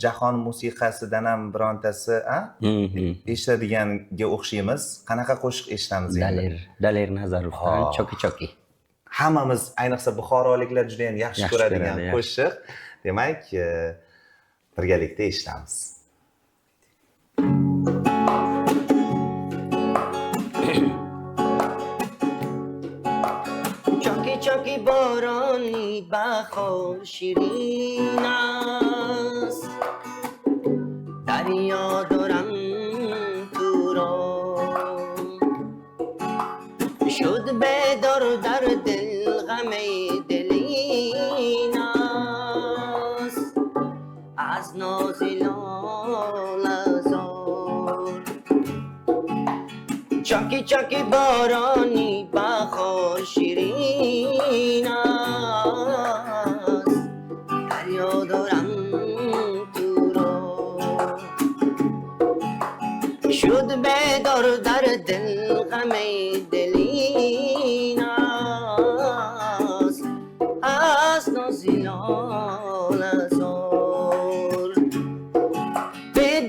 jahon musiqasidan ham birontasi eshitadiganga o'xshaymiz. Qanaqa qo'shiq eshitamiz endi? Daler Nazarovdan Choki Choki. Hammamiz, ayniqsa buxoroliklar juda ham yaxshi ko'radigan qo'shiq. Demak, birgalikda eshitamiz. Choki choki boroni bahor shirin است دریا دارم تو را شد بیدار در دل غم دلین است از ناز لال زار چاکی چاکی بارانی بخار شیرین است دریا دارم تو را شد بیدار در دل غم دلین است از ناز لال زار به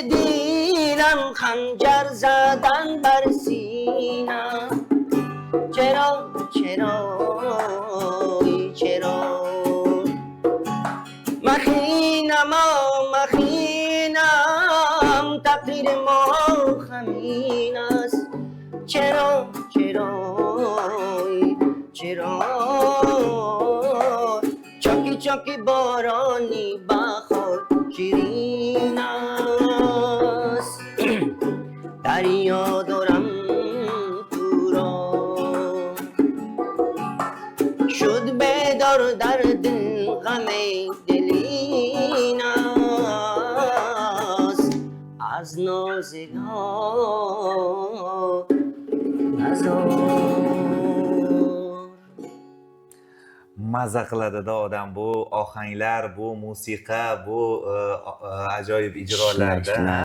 دیلم خنجر زدن بر سینه چرا مخینم تقدیر ما خمین است چرا چاکی چاکی بارانی بخار شیرین است دریا دارم تو را شد بیدار در دل غم دلین است از ناز Maza qiladi-da odam bu ohanglar, bu musiqa, bu ajoyib ijrolarda.